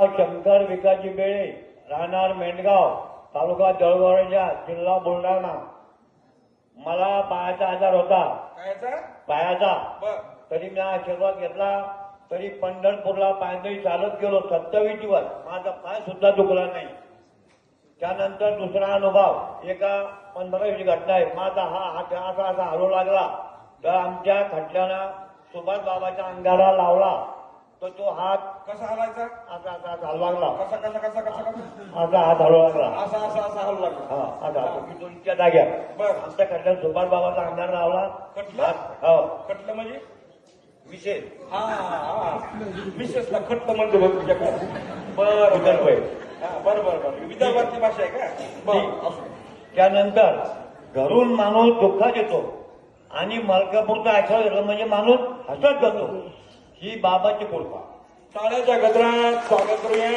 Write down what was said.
शंकर विकाजी बेळे, राहणार मेंढगाव, तालुका जळगाव, जिल्हा बुलढाणा. मला पायाचा आजार होता. कायचा? पायाचा. बर. तरी मी आशीर्वाद घेतला. तरी पंढरपूरला पायदळी चालत गेलो 27 दिवस. माझा पाय सुद्धा दुखला नाही. त्यानंतर दुसरा अनुभव, एका 15वीची घटना आहे. माझा हा हात असा असा हलू लागला तर आमच्या खटल्यानं सुभाष बाबाच्या अंगाला लावला तर तो हात कसा हलायचा? असा असा हलू लागला. कसा कसा कसा कसा कसा असा हात हलू लागला. असा असा असा हलू लागला. हा असा तुमच्या जाग्यात. बर. आमच्या खटल्यात सुभाष बाबाचा अंगाला लावला. खटला? हो. खटलं म्हणजे? विशेष हा हा विशेषला खटलं म्हणजे बघ तुझ्याकडे. बर विदर्भ आहे. बर बर बर. विदर्भातली भाषा आहे का? बर. असो. त्यानंतर घरून माणूस दुःखात येतो आणि मलकापूरचा आठवण झालं म्हणजे माणूस हसत जातो. ही बाबाची कृपा. टाळ्याच्या गजरात स्वागत करूया.